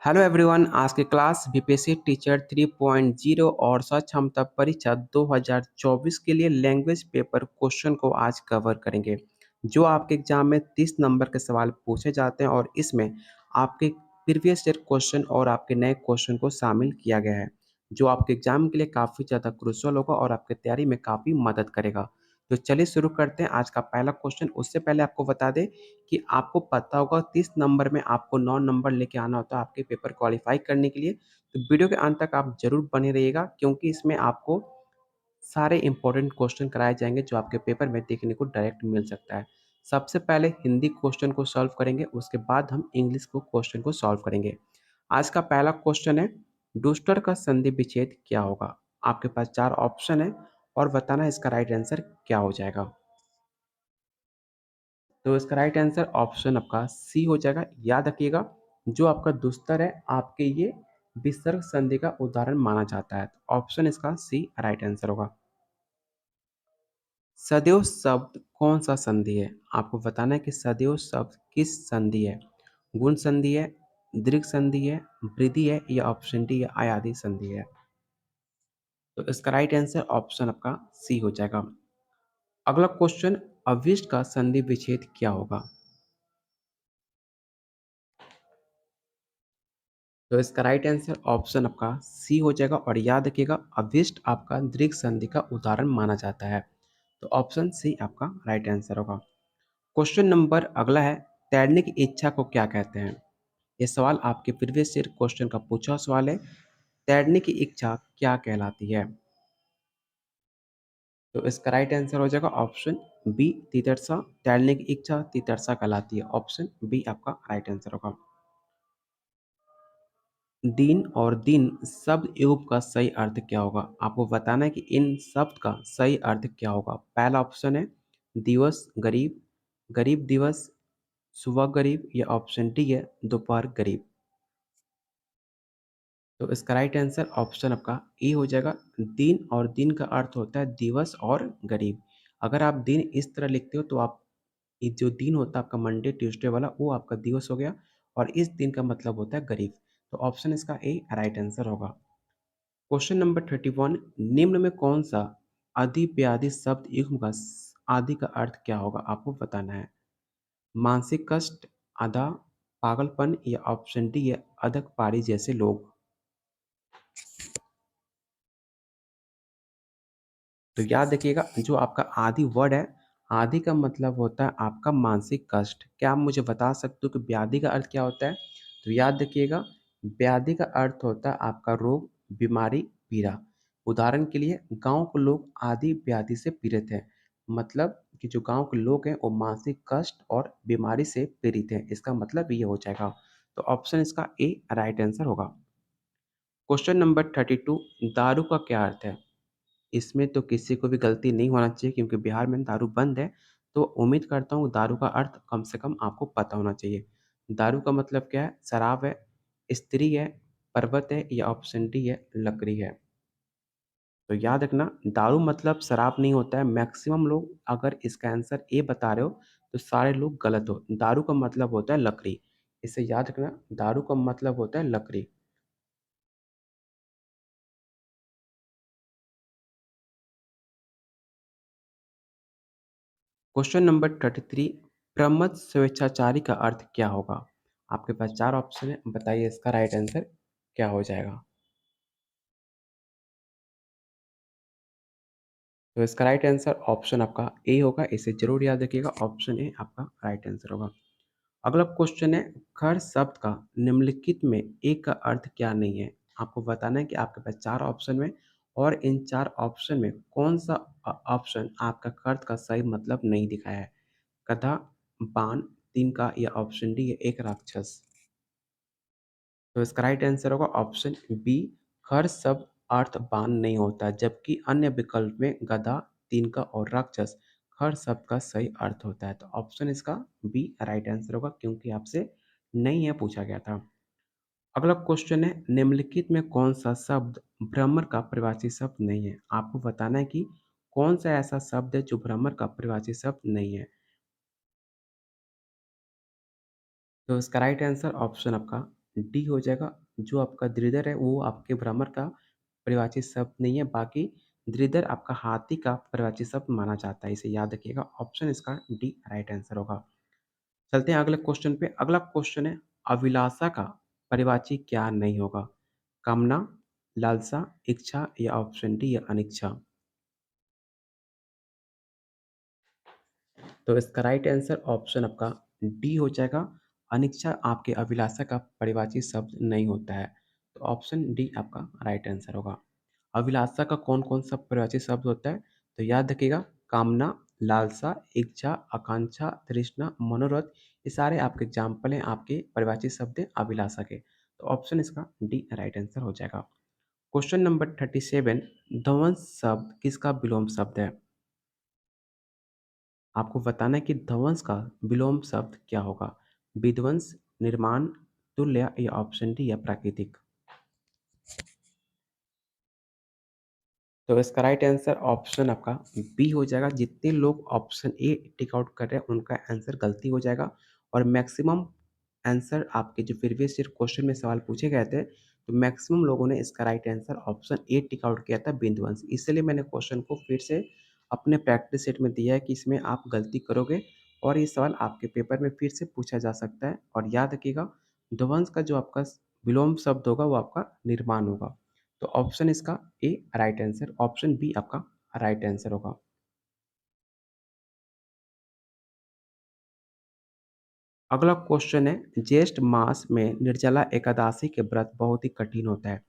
Hello everyone, आज की class BPSC teacher 3.0 और क्षमता परीक्षा 2024 के लिए लैंग्वेज पेपर क्वेश्चन को आज कवर करेंगे। जो आपके एग्जाम में 30 नंबर के सवाल पूछे जाते हैं और इसमें आपके प्रीवियस ईयर क्वेश्चन और आपके नए क्वेश्चन को शामिल किया गया है, जो आपके एग्जाम के लिए काफ़ी ज़्यादा क्रूशियल होगा और आपकी तैयारी में काफ़ी मदद करेगा। तो चलिए शुरू करते हैं आज का पहला क्वेश्चन। उससे पहले आपको बता दें कि आपको पता होगा 30 नंबर में आपको 9 नंबर लेके आना होता है आपके पेपर क्वालिफाई करने के लिए। तो वीडियो के अंत तक आप ज़रूर बने रहिएगा, क्योंकि इसमें आपको सारे इंपॉर्टेंट क्वेश्चन कराए जाएंगे जो आपके पेपर में देखने को डायरेक्ट मिल सकता है। सबसे पहले हिंदी क्वेश्चन को सॉल्व करेंगे, उसके बाद हम इंग्लिश को क्वेश्चन को सॉल्व करेंगे। आज का पहला क्वेश्चन है, डूस्टर का संधि विच्छेद क्या होगा? आपके पास 4 ऑप्शन है और बताना इसका राइट आंसर क्या हो जाएगा। तो इसका राइट आंसर ऑप्शन आपका सी हो जाएगा। याद रखिएगा, जो आपका दुस्तर है आपके ये विसर्ग संधि का उदाहरण माना जाता है। तो ऑप्शन इसका सी राइट आंसर होगा। सदैव शब्द कौन सा संधि है? आपको बताना है कि सदैव शब्द किस संधि है। गुण संधि है, दीर्घ संधि है, वृद्धि है, या ऑप्शन डी या आयादी संधि है। तो इसका राइट आंसर ऑप्शन आपका सी हो जाएगा। अगला क्वेश्चन, अविष्ट का संधि विच्छेद क्या होगा? तो इसका राइट आंसर ऑप्शन आपका सी हो जाएगा। और याद रखिएगा, अभिष्ट आपका दीर्घ संधि का उदाहरण माना जाता है। तो ऑप्शन सी आपका राइट आंसर होगा। क्वेश्चन नंबर अगला है, तैरने की इच्छा को क्या कहते हैं? ये सवाल आपके प्रीवियस ईयर क्वेश्चन का पूछा सवाल है। तैरने की इच्छा क्या कहलाती है? तो इसका राइट आंसर हो जाएगा ऑप्शन बी तितरसा। तैरने की इच्छा तितरसा कहलाती है। ऑप्शन बी आपका राइट आंसर होगा। दिन और दिन शब्द युग्म का सही अर्थ क्या होगा? आपको बताना है कि इन शब्द का सही अर्थ क्या होगा। पहला ऑप्शन है दिवस गरीब, गरीब दिवस, सुबह गरीब, या ऑप्शन डी है दोपहर गरीब। तो इसका राइट आंसर ऑप्शन आपका ए हो जाएगा। दिन और दिन का अर्थ होता है दिवस और गरीब। अगर आप दिन इस तरह लिखते हो तो आप ये जो दिन होता है आपका मंडे ट्यूसडे वाला, वो आपका दिवस हो गया, और इस दिन का मतलब होता है गरीब। तो ऑप्शन इसका ए राइट आंसर होगा। क्वेश्चन नंबर 31, निम्न में कौन सा आदि व्याधि शब्द युग्म का आदि का अर्थ क्या होगा? आपको बताना है। मानसिक कष्ट, आधा, पागलपन, या ऑप्शन डी है अधक पारी जैसे लोग। तो याद रखिएगा, जो आपका आदि वर्ड है, आदि का मतलब होता है आपका मानसिक कष्ट। क्या आप मुझे बता सकते हो कि व्याधि का अर्थ क्या होता है? तो याद रखिएगा, व्याधि का अर्थ होता है आपका रोग, बीमारी, पीड़ा। उदाहरण के लिए गांव के लोग आदि व्याधि से पीड़ित हैं, मतलब कि जो गांव के लोग हैं वो मानसिक कष्ट और बीमारी से पीड़ित हैं। इसका मतलब ये हो जाएगा। तो ऑप्शन इसका ए राइट आंसर होगा। क्वेश्चन नंबर 32, दारू का क्या अर्थ है? इसमें तो किसी को भी गलती नहीं होना चाहिए, क्योंकि बिहार में दारू बंद है। तो उम्मीद करता हूँ दारू का अर्थ कम से कम आपको पता होना चाहिए। दारू का मतलब क्या है? शराब है, स्त्री है, पर्वत है, या ऑप्शन डी है लकड़ी है। तो याद रखना, दारू मतलब शराब नहीं होता है। मैक्सिमम लोग अगर इसका आंसर ए बता रहे हो तो सारे लोग गलत हो। दारू का मतलब होता है लकड़ी। इसे याद रखना, दारू का मतलब होता है लकड़ी। क्वेश्चन नंबर 33, प्रमथ स्वेच्छाचारी का अर्थ क्या होगा? आपके पास 4 ऑप्शन है, बताइए इसका राइट आंसर क्या हो जाएगा। तो इसका राइट आंसर ऑप्शन आपका ए होगा। इसे जरूर याद रखिएगा, ऑप्शन ए आपका राइट आंसर होगा। अगला क्वेश्चन है, खर शब्द का निम्नलिखित में एक का अर्थ क्या नहीं है? आपको बताना है कि आपके पास 4 ऑप्शन में, और इन 4 ऑप्शन में कौन सा ऑप्शन आपका खर्च का सही मतलब नहीं दिखाया है। गधा, बाण, तिनका, या ऑप्शन डी है एक राक्षस। तो इसका राइट आंसर होगा ऑप्शन बी, खर शब्द अर्थ बाण नहीं होता, जबकि अन्य विकल्प में गधा, तिनका और राक्षस खर शब्द का सही अर्थ होता है। तो ऑप्शन इसका बी राइट आंसर होगा, क्योंकि आपसे नहीं है पूछा गया था। अगला क्वेश्चन है, निम्नलिखित में कौन सा शब्द भ्रमर का परिभाषित शब्द नहीं है? आपको बताना है कि कौन सा ऐसा शब्द है जो भ्रमर का परिभाषित शब्द नहीं है। तो इसका राइट आंसर ऑप्शन आपका डी हो जाएगा, जो आपका दृढ़ है वो आपके भ्रमर का परिभाषित शब्द नहीं है, बाकी दृढ़ आपका हाथी का परिभाषित शब्द माना जाता है, इसे याद रखिएगा। ऑप्शन इसका डी राइट आंसर होगा। चलते हैं अगले क्वेश्चन पे। अगला क्वेश्चन है, अभिलाषा का परिभाषी क्या नहीं होगा? कामना, लालसा, इच्छा या ऑप्शन डी या अनिच्छा? तो इसका राइट आंसर ऑप्शन आपका डी हो जाएगा। अनिच्छा आपके अभिलाषा का परिभाषित शब्द नहीं होता है। तो ऑप्शन डी आपका राइट आंसर होगा। अभिलाषा का कौन-कौन सा परिभाषित शब्द होता है? तो याद रखिएगा, कामना, लालसा, इच्छा, आकांक्षा, तृष्णा, मनोरथ, ये सारे आपके एग्जाम्पल हैं, आपके परिभाषित शब्द हैं अभिलाषा के। तो ऑप्शन इसका डी राइट आंसर हो जाएगा। क्वेश्चन नंबर 37, ध्वंस शब्द किसका विलोम शब्द है? आपको बताना है कि ध्वंस का विलोम शब्द क्या होगा? विध्वंस, निर्माण, तुल्य या ऑप्शन डी या प्राकृतिक? तो इसका राइट आंसर ऑप्शन आपका बी हो जाएगा। जितने लोग ऑप्शन ए टिक आउट कर रहे हैं उनका आंसर गलती हो जाएगा, और मैक्सिमम आंसर आपके जो प्रीवियस ईयर क्वेश्चन में सवाल पूछे गए थे, तो मैक्सिमम लोगों ने इसका right answer option A tick out किया था, बिंदुवंश। इसलिए मैंने क्वेश्चन को फिर से अपने प्रैक्टिस सेट में दिया है कि इसमें आप गलती करोगे और ये सवाल आपके पेपर में फिर से पूछा जा सकता है। और याद रखिएगा, ध्वंस का जो आपका विलोम शब्द होगा वो आपका निर्माण होगा। तो ऑप्शन इसका A right answer, option B आपका राइट आंसर होगा। अगला क्वेश्चन है, ज्येष्ठ मास में निर्जला एकादशी के व्रत बहुत ही कठिन होता है।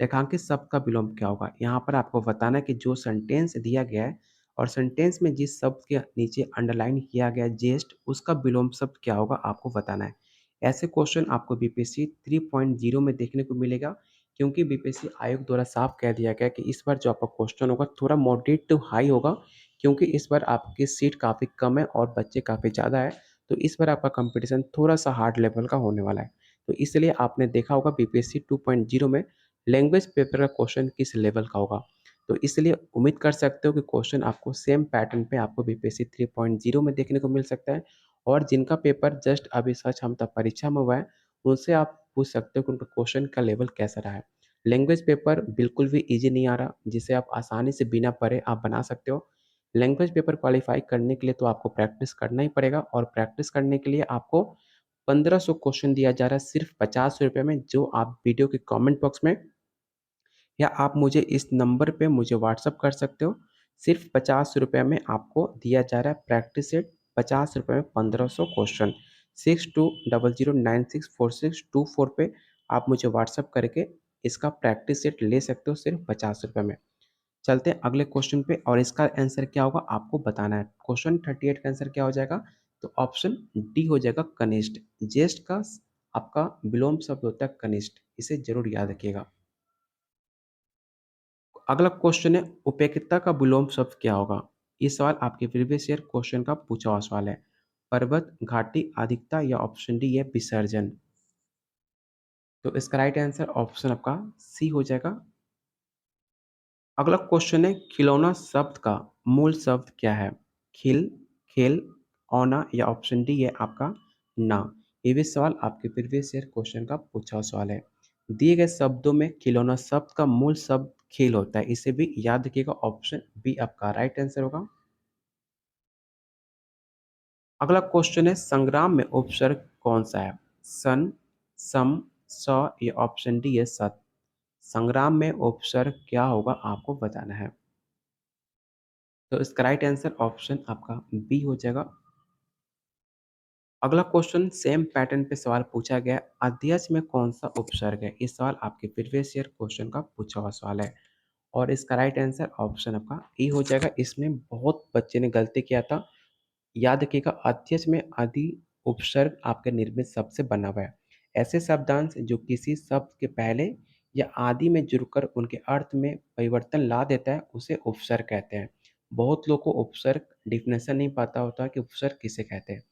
रेखांकित शब्द का विलोम क्या होगा? यहाँ पर आपको बताना है कि जो सेंटेंस दिया गया है और सेंटेंस में जिस शब्द के नीचे अंडरलाइन किया गया है ज्येष्ठ, उसका विलोम शब्द क्या होगा आपको बताना है। ऐसे क्वेश्चन आपको बीपीएससी 3.0 में देखने को मिलेगा, क्योंकि बीपीएससी आयोग द्वारा साफ कह दिया गया कि इस बार जो आपका क्वेश्चन होगा थोड़ा मॉडरेट टू हाई होगा, क्योंकि इस बार आपकी सीट काफ़ी कम है और बच्चे काफ़ी ज़्यादा है। तो इस बार आपका कंपटीशन थोड़ा-सा हार्ड लेवल का होने वाला है। तो इसलिए आपने देखा होगा बीपीएससी 2.0 में लैंग्वेज पेपर का क्वेश्चन किस लेवल का होगा। तो इसलिए उम्मीद कर सकते हो कि क्वेश्चन आपको सेम पैटर्न पे आपको बीपीएससी 3.0 में देखने को मिल सकता है, और जिनका पेपर जस्ट अभी सच क्षमता परीक्षा में हुआ है, उनसे आप पूछ सकते हो कि उनका क्वेश्चन का लेवल कैसा रहा है। लैंग्वेज पेपर बिल्कुल भी ईज़ी नहीं आ रहा, जिसे आप आसानी से बिना पढ़े आप बना सकते हो। लैंग्वेज पेपर क्वालीफाई करने के लिए तो आपको प्रैक्टिस करना ही पड़ेगा, और प्रैक्टिस करने के लिए आपको 1500 क्वेश्चन दिया जा रहा है सिर्फ ₹50 में, जो आप वीडियो के कमेंट बॉक्स में या आप मुझे इस नंबर पे मुझे व्हाट्सएप कर सकते हो। सिर्फ ₹50 में आपको दिया जा रहा है प्रैक्टिस सेट, ₹50 में 1500 क्वेश्चन। 6200964624 पे आप मुझे व्हाट्सएप करके इसका प्रैक्टिस सेट ले सकते हो सिर्फ ₹50 में। चलते हैं अगले क्वेश्चन पे, और इसका आंसर क्या होगा आपको बताना है। क्वेश्चन 38 का आंसर क्या हो जाएगा? तो ऑप्शन डी हो जाएगा, कनिष्ठ। ज्येष्ठ का आपका विलोम शब्द होता है कनिष्ठ, इसे जरूर याद रखिएगा। अगला क्वेश्चन है, उपेक्षिता का विलोम शब्द क्या होगा? ये सवाल आपके प्रीवियस ईयर क्वेश्चन का पूछा हुआ सवाल है। पर्वत, घाटी, अधिकता या ऑप्शन डी है विसर्जन? तो इसका राइट आंसर ऑप्शन आपका सी हो जाएगा। अगला क्वेश्चन है, खिलौना शब्द का मूल शब्द क्या है? खिल, खेल, औना या ऑप्शन डी है आपका ना? ये भी सवाल आपके प्रीवियस ईयर क्वेश्चन का पूछा हुआ सवाल है। दिए गए शब्दों में खिलौना शब्द का मूल शब्द खेल होता है, इसे भी याद रखिएगा। ऑप्शन बी आपका राइट आंसर होगा। अगला क्वेश्चन है, संग्राम में उपसर्ग कौन सा है? सन, सम, स या ऑप्शन डी है सत? संग्राम में उपसर्ग क्या होगा आपको बताना है। तो इसका राइट आंसर ऑप्शन आपका बी हो जाएगा। अगला क्वेश्चन सेम पैटर्न पे सवाल पूछा गया है, अध्यक्ष में कौन सा उपसर्ग है? ये सवाल आपके प्रीवियस ईयर क्वेश्चन का पूछा हुआ सवाल है, और इसका राइट आंसर ऑप्शन आपका ए हो जाएगा। इसमें बहुत बच्चे ने गलती किया था। याद रखिएगा, अध्यक्ष में आदि उपसर्ग आपके निर्मित शब्द से बना हुआ है। ऐसे शब्दांश जो किसी शब्द के पहले या आदि में जुड़कर उनके अर्थ में परिवर्तन ला देता है, उसे उपसर्ग कहते हैं। बहुत लोग को उपसर्ग डिफिनेशन नहीं पता होता कि उपसर्ग किसे कहते हैं।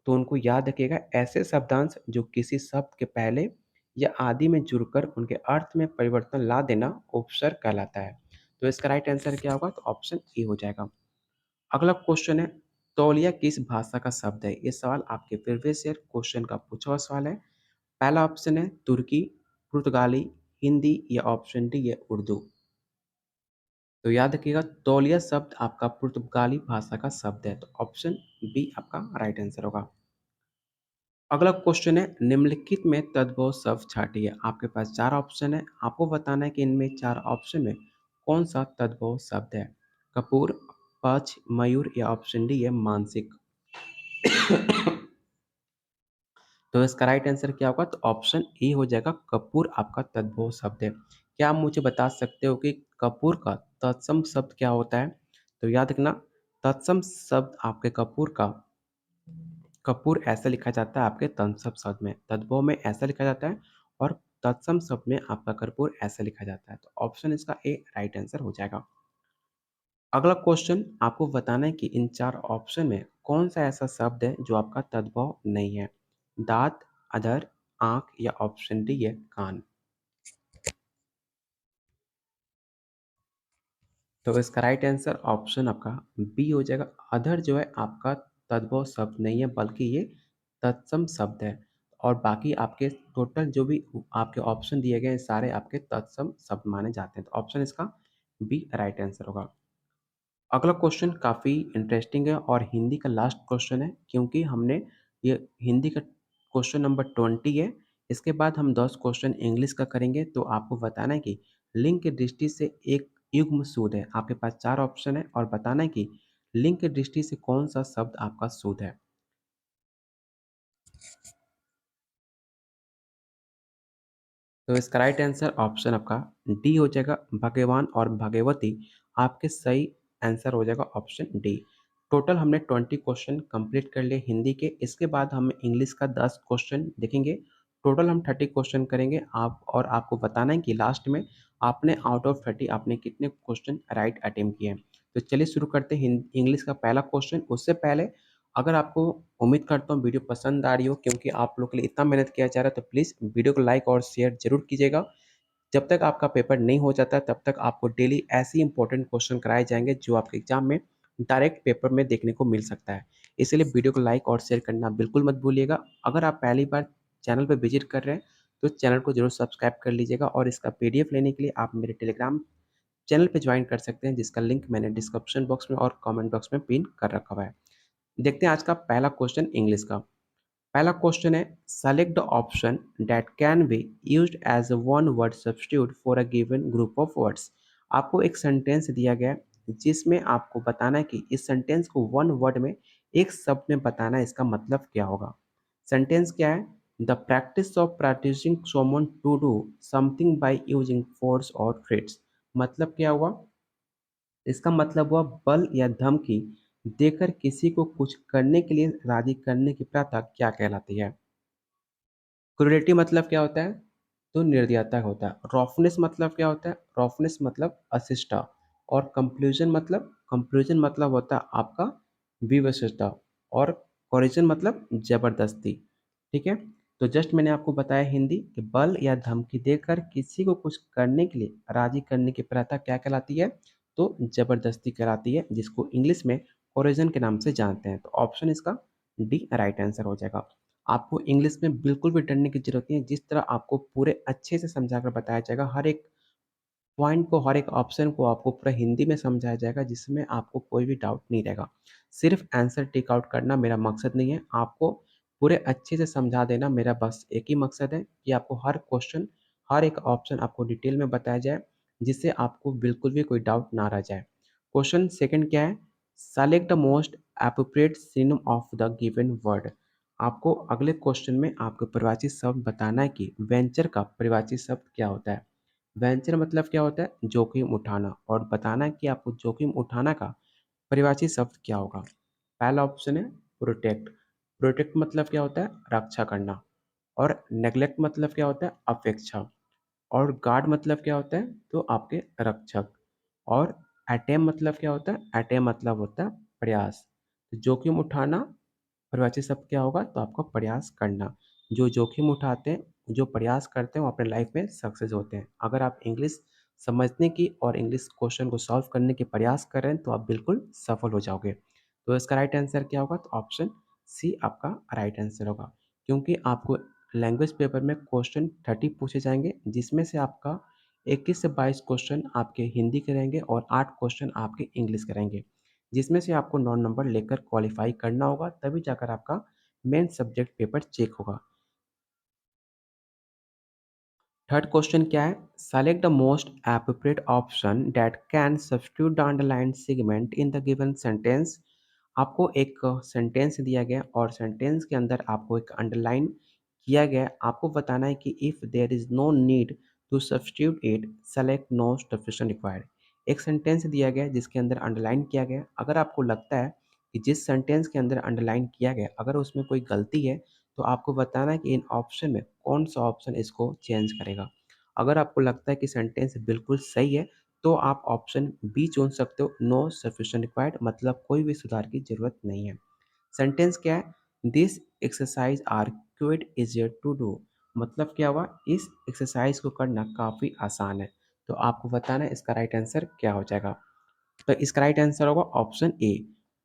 तो उनको याद रखिएगा, ऐसे शब्दांश जो किसी शब्द के पहले या आदि में जुड़कर उनके अर्थ में परिवर्तन ला देना उपसर्ग कहलाता है। तो इसका राइट आंसर क्या होगा? तो ऑप्शन ए हो जाएगा। अगला क्वेश्चन है, तौलिया किस भाषा का शब्द है? ये सवाल आपके प्रीवियस ईयर क्वेश्चन का पूछा हुआ सवाल है। पहला ऑप्शन है तुर्की, पुर्तगाली, हिंदी या ऑप्शन डी है उर्दू। तो याद रखिएगा तौलिया शब्द आपका पुर्तगाली भाषा का शब्द है, तो ऑप्शन बी आपका राइट आंसर होगा। अगला क्वेश्चन है निम्नलिखित में तद्भव शब्द छाटिए। आपके पास 4 ऑप्शन है, आपको बताना है कि इनमें 4 ऑप्शन में कौन सा तद्भव शब्द है। कपूर, पक्ष, मयूर या ऑप्शन डी है मानसिक। तो इसका राइट आंसर क्या होगा, तो ऑप्शन ए हो जाएगा कपूर आपका तद्भव शब्द है। क्या आप मुझे बता सकते हो कि कपूर का तत्सम शब्द क्या होता है। तो याद रखना तत्सम शब्द आपके कपूर का कपूर ऐसा लिखा जाता है आपके तत्सम शब्द में, तद्भव में ऐसा लिखा जाता है और तत्सम शब्द में आपका कर्पूर ऐसा लिखा जाता है। तो ऑप्शन इसका ए राइट आंसर हो जाएगा। अगला क्वेश्चन आपको बताना है कि इन 4 ऑप्शन में कौन सा ऐसा शब्द है जो आपका तद्भव नहीं है। दांत, अधर, आंख या ऑप्शन डी है कान। तो इसका राइट आंसर ऑप्शन आपका बी हो जाएगा। अधर जो है आपका तद्भव शब्द नहीं है बल्कि ये तत्सम शब्द है और बाकी आपके टोटल जो भी आपके ऑप्शन दिए गए हैं सारे आपके तत्सम शब्द माने जाते हैं। तो ऑप्शन इसका बी राइट आंसर होगा। अगला क्वेश्चन काफ़ी इंटरेस्टिंग है और हिंदी का लास्ट क्वेश्चन है क्योंकि हमने ये हिंदी का क्वेश्चन नंबर 20 है। इसके बाद हम 10 क्वेश्चन इंग्लिश का करेंगे। तो आपको बताना है कि लिंग की दृष्टि से एक युग्म सूद है। आपके पास 4 ऑप्शन है और बताना है कि लिंग की दृष्टि से कौन सा शब्द आपका सूद है। तो इसका राइट आंसर ऑप्शन आपका डी हो जाएगा भगवान और भगवती। आपके सही आंसर हो जाएगा ऑप्शन डी। टोटल हमने 20 क्वेश्चन कंप्लीट कर लिए हिंदी के। इसके बाद हम इंग्लिश का 10 क्वेश्चन देखेंगे। टोटल हम 30 क्वेश्चन करेंगे आप और आपको बताना है कि लास्ट में आपने आउट ऑफ 30 आपने कितने क्वेश्चन राइट अटेम्प्ट किए हैं। तो चलिए शुरू करते हैं इंग्लिश का पहला क्वेश्चन। उससे पहले अगर आपको उम्मीद करता हूँ वीडियो पसंद आ रही हो क्योंकि आप लोग के लिए इतना मेहनत किया जा रहा है तो प्लीज़ वीडियो को लाइक और शेयर जरूर कीजिएगा। जब तक आपका पेपर नहीं हो जाता तब तक आपको डेली ऐसे ही इंपॉर्टेंट क्वेश्चन कराए जाएंगे जो आपके एग्जाम में डायरेक्ट पेपर में देखने को मिल सकता है। इसलिए वीडियो को लाइक और शेयर करना बिल्कुल मत भूलिएगा। अगर आप पहली बार चैनल पर विजिट कर रहे हैं तो चैनल को जरूर सब्सक्राइब कर लीजिएगा और इसका पीडीएफ लेने के लिए आप मेरे टेलीग्राम चैनल पर ज्वाइन कर सकते हैं जिसका लिंक मैंने डिस्क्रिप्शन बॉक्स में और कमेंट बॉक्स में पिन कर रखा हुआ है। देखते हैं आज का पहला क्वेश्चन इंग्लिश का। पहला क्वेश्चन है select the option that can be used as a one word substitute for a given group of words. आपको एक सेंटेंस दिया गया है जिसमें आपको बताना है कि इस सेंटेंस को वन वर्ड में एक शब्द में बताना है, इसका मतलब क्या होगा। सेंटेंस क्या है, the practice of practising someone to do something by using force और थ्रेट्स। मतलब क्या हुआ, इसका मतलब हुआ बल या धमकी देकर किसी को कुछ करने के लिए राजी करने की प्रथा क्या कहलाती है। क्रूरटी मतलब क्या होता है, तो निर्दयता होता है। रफनेस मतलब क्या होता है, रफनेस मतलब अशिष्टा। और कंक्लूजन मतलब होता है आपका विवशता। और कोरिजन मतलब जबरदस्ती। ठीक है, तो जस्ट मैंने आपको बताया हिंदी कि बल या धमकी देकर किसी को कुछ करने के लिए राजी करने की प्रथा क्या कहलाती है, तो जबरदस्ती कहलाती है, जिसको इंग्लिश में कोरिजन के नाम से जानते हैं। तो ऑप्शन इसका डी राइट आंसर हो जाएगा। आपको इंग्लिश में बिल्कुल भी डरने की ज़रूरत नहीं है। जिस तरह आपको पूरे अच्छे से समझा कर बताया जाएगा, हर एक पॉइंट को, हर एक ऑप्शन को आपको पूरा हिंदी में समझाया जाएगा जिसमें आपको कोई भी डाउट नहीं रहेगा। सिर्फ आंसर टिक आउट करना मेरा मकसद नहीं है, आपको पूरे अच्छे से समझा देना मेरा बस एक ही मकसद है कि आपको हर क्वेश्चन, हर एक ऑप्शन आपको डिटेल में बताया जाए जिससे आपको बिल्कुल भी कोई डाउट ना रह जाए। क्वेश्चन सेकंड क्या है, select the most appropriate synonym of the given word. आपको अगले क्वेश्चन में आपको परिभाषित शब्द बताना है कि वेंचर का परिभाषित शब्द क्या होता है। वेंचर मतलब क्या होता है, जोखिम उठाना, और बताना है कि आपको जोखिम उठाना का परिभाषित शब्द क्या होगा। पहला ऑप्शन है प्रोटेक्ट। प्रोटेक्ट मतलब क्या होता है, रक्षा करना। और नेग्लेक्ट मतलब क्या होता है, अपेक्षा। और गार्ड मतलब क्या होता है, तो आपके रक्षक। और अटेम मतलब क्या होता है, अटेम मतलब होता है प्रयास। तो जोखिम उठाना परिभाषित शब्द क्या होगा, तो आपको प्रयास करना। जो जोखिम उठाते हैं, जो प्रयास करते हैं वो अपने लाइफ में सक्सेस होते हैं। अगर आप इंग्लिश समझने की और इंग्लिश क्वेश्चन को सॉल्व करने के प्रयास कर रहे हैं तो आप बिल्कुल सफल हो जाओगे। तो इसका राइट आंसर क्या होगा, तो ऑप्शन सी आपका राइट आंसर होगा। क्योंकि आपको लैंग्वेज पेपर में क्वेश्चन 30 पूछे जाएंगे, जिसमें से आपका 21 से 22 क्वेश्चन आपके हिंदी के रहेंगे और 8 क्वेश्चन आपके इंग्लिश के रहेंगे, जिसमें से आपको 9 नंबर लेकर क्वालिफाई करना होगा, तभी जाकर आपका मेन सब्जेक्ट पेपर चेक होगा। थर्ड क्वेश्चन क्या है? Select the most appropriate option that can substitute the underline segment in the given sentence. आपको एक सेंटेंस दिया गया और सेंटेंस के अंदर आपको एक अंडरलाइन किया गया है। आपको बताना है कि if there is no need to substitute it, select no substitution required. एक सेंटेंस दिया गया है जिसके अंदर अंडरलाइन किया गया है। अगर आपको लगता है कि जिस सेंटेंस के अंदर अंडरलाइन किया गया है, अगर उसमें कोई गलती है, तो आपको बताना है कि इन ऑप्शन में कौन-सा ऑप्शन इसको चेंज करेगा। अगर आपको लगता है कि सेंटेंस बिल्कुल सही है, तो आप ऑप्शन बी चुन सकते हो, नो सब्स्टिट्यूशन रिक्वायर्ड, मतलब कोई भी सुधार की ज़रूरत नहीं है। सेंटेंस क्या है? This exercise are quite easier to do, मतलब क्या हुआ? इस एक्सरसाइज को करना काफ़ी आसान है। तो आपको बताना है इसका राइट आंसर क्या हो जाएगा। तो इसका राइट आंसर होगा ऑप्शन ए।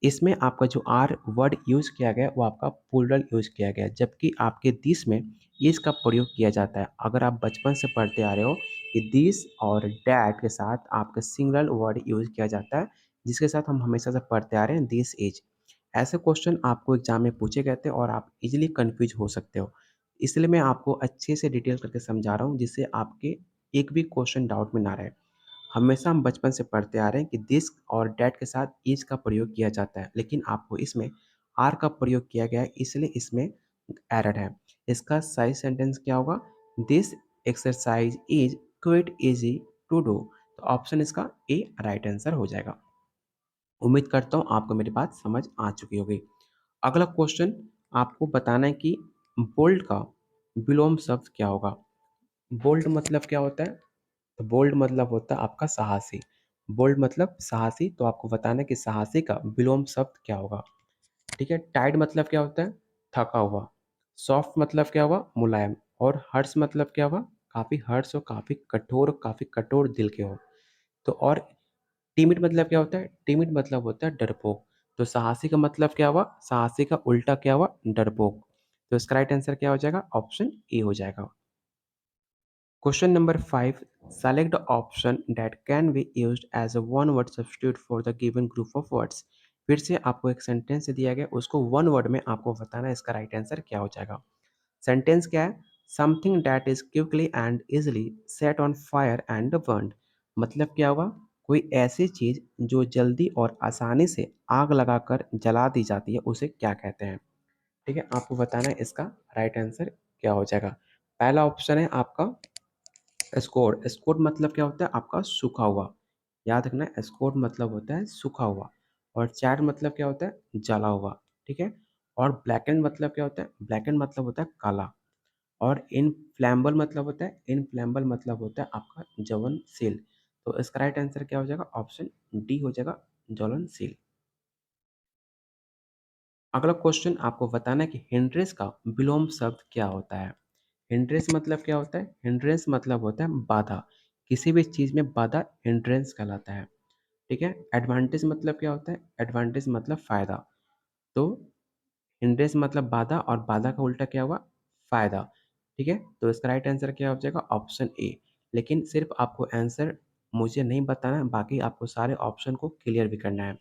इसमें आपका जो आर वर्ड यूज़ किया गया है वो आपका प्लूरल यूज़ किया गया है, जबकि आपके दिस में इस का प्रयोग किया जाता है। अगर आप बचपन से पढ़ते आ रहे हो कि दिस और डैट के साथ आपका सिंगल वर्ड यूज़ किया जाता है, जिसके साथ हम हमेशा से पढ़ते आ रहे हैं, दिस इज। ऐसे क्वेश्चन आपको एग्जाम में पूछे गए थे और आप इजीली कंफ्यूज हो सकते हो। इसलिए मैं आपको अच्छे से डिटेल करके समझा रहा हूँ, जिससे आपके एक भी क्वेश्चन डाउट में ना रहे। हमेशा हम बचपन से पढ़ते आ रहे हैं कि दिस और डैट के साथ इज का प्रयोग किया जाता है, लेकिन आपको इसमें आर का प्रयोग किया गया है, इसलिए इसमें एरर है। इसका सही सेंटेंस क्या होगा? This exercise is quite easy to do. तो ऑप्शन इसका ए राइट आंसर हो जाएगा। उम्मीद करता हूँ आपको मेरी बात समझ आ चुकी होगी। अगला क्वेश्चन आपको बताना है कि बोल्ड का विलोम शब्द क्या होगा। बोल्ड मतलब क्या होता है? तो बोल्ड मतलब होता है आपका साहसी। बोल्ड मतलब साहसी, तो आपको बताना है कि साहसी का विलोम शब्द क्या होगा। ठीक है। टाइड मतलब क्या होता है? थका हुआ। सॉफ्ट मतलब क्या हुआ? मुलायम। और हर्ष मतलब क्या हुआ? काफ़ी हर्ष हो, काफ़ी कठोर दिल के हो। तो और टिमिड मतलब क्या होता है? टिमिड मतलब होता है डरपोक। तो साहसी का मतलब क्या हुआ? साहसी का उल्टा क्या हुआ? डरपोक। तो इसका राइट आंसर क्या हो जाएगा? ऑप्शन ए हो जाएगा। Question number 5. Select the option that can be used as a one word substitute for the given group of words. फिर से आपको एक सेंटेंस दिया गया, उसको वन वर्ड में आपको बताना है इसका राइट आंसर क्या हो जाएगा। सेंटेंस क्या है? Something that is quickly and easily set on fire and burn. मतलब क्या हुआ? कोई ऐसी चीज जो जल्दी और आसानी से आग लगाकर जला दी जाती है, उसे क्या कहते हैं? ठीक है, आपको बताना है इसका राइट आंसर क्या हो जाएगा। पहला ऑप्शन है आपका स्कोर। स्कोर मतलब क्या होता है? आपका सूखा हुआ। याद रखना, स्कोर मतलब होता है सूखा हुआ। और चैट मतलब क्या होता है? जला हुआ। ठीक है। और ब्लैक एंड मतलब क्या होता है? ब्लैक एंड मतलब होता है काला। और इनफ्लैमेबल मतलब होता है, इनफ्लैमेबल मतलब होता है आपका ज्वलनशील। तो इसका राइट आंसर क्या हो जाएगा? ऑप्शन डी हो जाएगा, ज्वलनशील। अगला क्वेश्चन आपको बताना है कि हिंड्रेस का विलोम शब्द क्या होता है। हिंड्रेंस मतलब क्या होता है? हिंड्रेंस मतलब होता है बाधा। किसी भी चीज़ में बाधा हिंड्रेंस कहलाता है। ठीक है। एडवांटेज मतलब क्या होता है? एडवांटेज मतलब फ़ायदा। तो हिंड्रेंस मतलब बाधा और बाधा का उल्टा क्या हुआ? फ़ायदा। ठीक है। तो इसका राइट आंसर क्या हो जाएगा? Option A. लेकिन सिर्फ आपको आंसर मुझे नहीं बताना है, बाकी आपको सारे ऑप्शन को क्लियर भी करना है।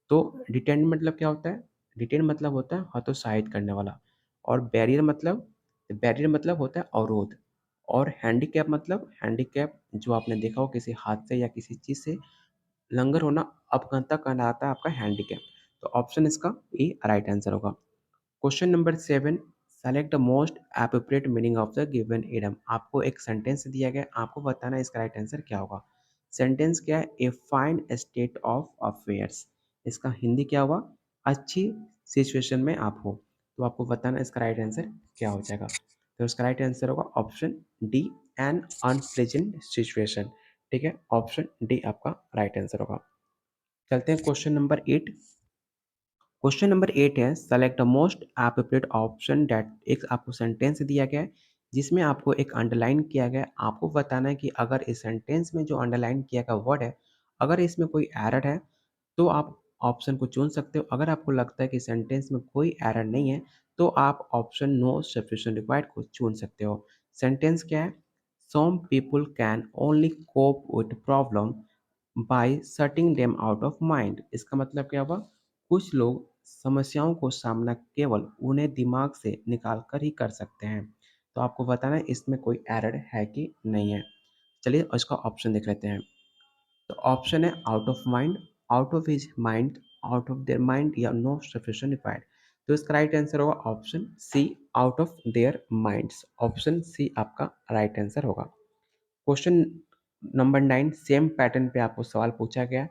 तो डिटेन मतलब क्या होता है? डिटेन मतलब होता है हतोत्साहित करने वाला। और बैरियर मतलब होता है अवरोध। और हैंडीकैप जो आपने देखा हो किसी हादसे या किसी चीज़ से लंगर होना, अपंगता कहलाता है आपका हैंडीकैप। तो ऑप्शन इसका ए राइट आंसर होगा। Question number 7। Select the most appropriate meaning of the given idiom. आपको एक सेंटेंस दिया गया है, आपको बताना है इसका राइट आंसर क्या होगा। सेंटेंस क्या है? A fine state of affairs. इसका हिंदी क्या हुआ? अच्छी सिचुएशन में आप हो। तो आपको बताना है इसका राइट आंसर क्या हो जाएगा। तो इसका राइट आंसर होगा option D, N unpleasant situation. ठीक है, ऑप्शन डी आपका राइट आंसर होगा। चलते हैं क्वेश्चन नंबर 8। क्वेश्चन नंबर 8 है, select the most appropriate option that. एक आपको सेंटेंस दिया गया है जिसमें आपको एक अंडरलाइन किया गया है। आपको बताना है कि अगर इस सेंटेंस में जो अंडरलाइन किया गया वर्ड है, अगर इसमें कोई एरर है, तो आप ऑप्शन को चुन सकते हो। अगर आपको लगता है कि सेंटेंस में कोई एरर नहीं है, तो आप ऑप्शन नो सफिशिएंट रिक्वायर्ड को चुन सकते हो। सेंटेंस क्या है? Some people can only cope with problem by shutting them out of mind. इसका मतलब क्या हुआ? कुछ लोग समस्याओं को सामना केवल उन्हें दिमाग से निकाल कर ही कर सकते हैं। तो आपको बताना है इसमें कोई एरर है कि नहीं है। चलिए इसका ऑप्शन देख लेते हैं। तो ऑप्शन है out of mind, out of his mind, out of their mind या नो सफिशिएंट रिक्वायर्ड। तो इसका राइट आंसर होगा option C, out of their minds. Option C आपका राइट आंसर होगा। क्वेश्चन नंबर 9 सेम पैटर्न पे आपको सवाल पूछा गया है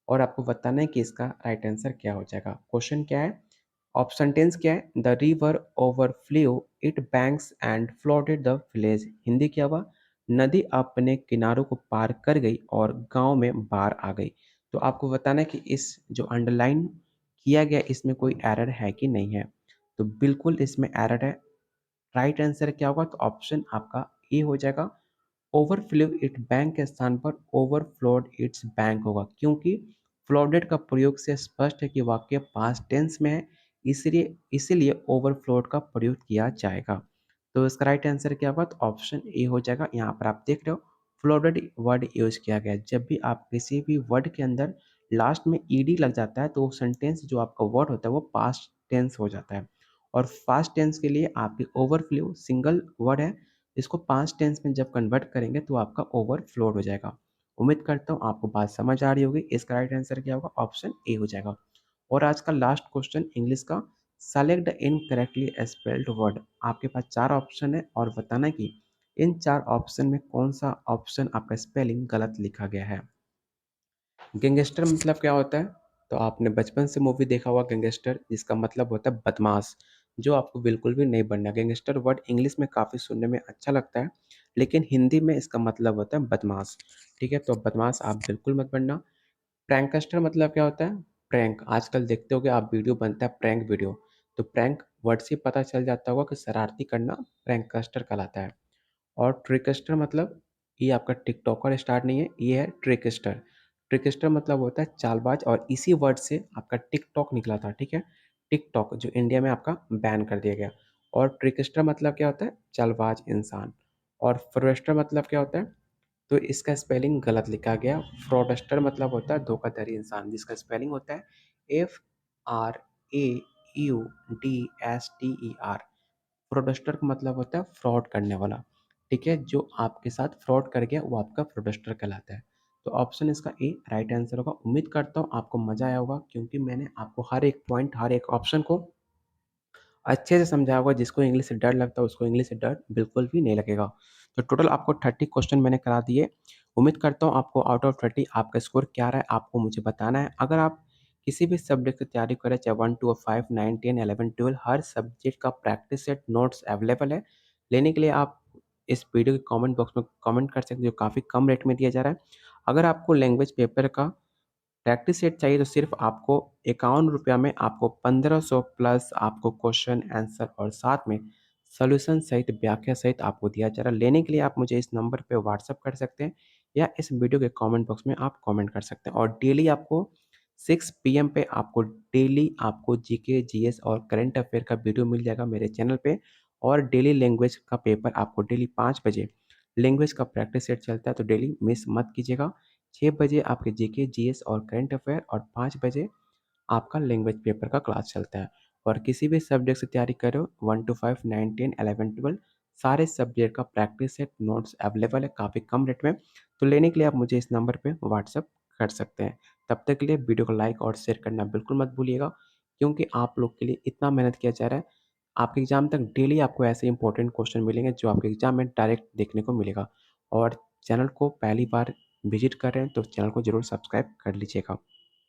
और आपको बताना है कि इसका राइट आंसर क्या हो जाएगा। क्वेश्चन क्या है? ऑप्शन टेंस क्या है? The river overflow it banks and floated the village. Hindi क्या हुआ? नदी अपने किनारों को पार कर गई और गांव में बाढ़ आ गई। तो आपको बताना है कि इस जो अंडरलाइन किया गया इसमें कोई एरर है कि नहीं है। तो बिल्कुल इसमें एरर है। राइट आंसर क्या होगा? तो ऑप्शन आपका ए हो जाएगा। ओवरफ्लो इट बैंक के स्थान पर ओवरफ्लोड इट्स बैंक होगा, क्योंकि फ्लोडेड का प्रयोग से स्पष्ट है कि वाक्य पास्ट टेंस में है, इसलिए इसीलिए ओवरफ्लोड का प्रयोग किया जाएगा। तो इसका राइट आंसर क्या होगा? तो ऑप्शन ए हो जाएगा। यहाँ पर आप देख रहे हो फ्लोडेड वर्ड यूज किया गया है। जब भी आप किसी भी वर्ड के अंदर लास्ट में ईडी लग जाता है तो सेंटेंस जो आपका वर्ड होता है वो पास्ट टेंस हो जाता है। और फास्ट टेंस के लिए आपकी ओवरफ्लो सिंगल वर्ड है, इसको पास्ट टेंस में जब कन्वर्ट करेंगे तो आपका ओवरफ्लोड हो जाएगा। उम्मीद करता हूँ आपको बात समझ आ रही होगी। इसका राइट आंसर क्या होगा? ऑप्शन ए हो जाएगा। और आज का लास्ट क्वेश्चन इंग्लिश का, select the incorrectly spelled word. आपके पास 4 ऑप्शन है और बताना कि इन 4 ऑप्शन में कौन सा ऑप्शन आपका स्पेलिंग गलत लिखा गया है। गैंगस्टर मतलब क्या होता है? तो आपने बचपन से मूवी देखा होगा गैंगस्टर, जिसका मतलब होता है बदमाश, जो आपको बिल्कुल भी नहीं बनना। गैंगस्टर वर्ड इंग्लिश में काफ़ी सुनने में अच्छा लगता है, लेकिन हिंदी में इसका मतलब होता है बदमाश। ठीक है, तो बदमाश आप बिल्कुल मत बनना। प्रैंकस्टर मतलब क्या होता है? प्रैंक। आजकल देखते होगे आप वीडियो बनता है प्रैंक वीडियो, तो प्रैंक वर्ड से पता चल जाता होगा कि शरारती करना प्रैंकस्टर कहलाता है। और ट्रिकस्टर मतलब ये आपका टिकटॉकर स्टार नहीं है, ये है ट्रिकस्टर। ट्रिकस्टर मतलब होता है चालबाज, और इसी वर्ड से आपका टिकटॉक निकला था। ठीक है, टिकटॉक जो इंडिया में आपका बैन कर दिया गया। और ट्रिकस्टर मतलब क्या होता है? चालबाज इंसान। और फ्रॉडस्टर मतलब क्या होता है? तो इसका स्पेलिंग गलत लिखा गया। फ्रॉडस्टर मतलब होता है धोखाधड़ी इंसान, जिसका स्पेलिंग होता है FRAUDSTER। फ्रॉडस्टर का मतलब होता है फ्रॉड करने वाला। ठीक है, जो आपके साथ फ्रॉड कर गया वो आपका फ्रॉडस्टर कहलाता है। तो ऑप्शन इसका ए राइट आंसर होगा। उम्मीद करता हूँ आपको मजा आया होगा, क्योंकि मैंने आपको हर एक पॉइंट हर एक ऑप्शन को अच्छे से समझाया होगा। जिसको इंग्लिश से डर लगता है उसको इंग्लिश से डर बिल्कुल भी नहीं लगेगा। तो टोटल आपको 30 क्वेश्चन मैंने करा दिए। उम्मीद करता हूँ आपको आउट ऑफ 30 आपका स्कोर क्या रहा है आपको मुझे बताना है। अगर आप किसी भी सब्जेक्ट की तैयारी करें, चाहे 1 2 5 9 10 11 12, हर सब्जेक्ट का प्रैक्टिस सेट नोट्स अवेलेबल है। लेने के लिए आप इस वीडियो के कमेंट बॉक्स में कमेंट कर सकते हो, जो काफ़ी कम रेट में दिया जा रहा है। अगर आपको लैंग्वेज पेपर का प्रैक्टिस सेट चाहिए तो सिर्फ आपको ₹51 में आपको 1500 प्लस आपको क्वेश्चन आंसर और साथ में सॉल्यूशन सहित व्याख्या सहित आपको दिया जा रहा है। लेने के लिए आप मुझे इस नंबर पे व्हाट्सअप कर सकते हैं या इस वीडियो के कमेंट बॉक्स में आप कमेंट कर सकते हैं। और डेली आपको 6 पीएम पे आपको डेली आपको जीके जीएस और करंट अफेयर का वीडियो मिल जाएगा मेरे चैनल पे। और डेली लैंग्वेज का पेपर आपको डेली 5 बजे लैंग्वेज का प्रैक्टिस सेट चलता है, तो डेली मिस मत कीजिएगा। 6 बजे आपके जीके, जीएस और करंट अफेयर, और 5 बजे आपका लैंग्वेज पेपर का क्लास चलता है। और किसी भी सब्जेक्ट से तैयारी करो, 1 टू 5 9 10 11 12 सारे सब्जेक्ट का प्रैक्टिस सेट नोट्स अवेलेबल है काफ़ी कम रेट में। तो लेने के लिए आप मुझे इस नंबर पे व्हाट्सअप कर सकते हैं। तब तक के लिए वीडियो को लाइक और शेयर करना बिल्कुल मत भूलिएगा, क्योंकि आप लोग के लिए इतना मेहनत किया जा रहा है। आपके एग्ज़ाम तक डेली आपको ऐसे इंपॉर्टेंट क्वेश्चन मिलेंगे जो आपके एग्ज़ाम में डायरेक्ट देखने को मिलेगा। और चैनल को पहली बार विजिट कर रहे हैं तो चैनल को ज़रूर सब्सक्राइब कर लीजिएगा।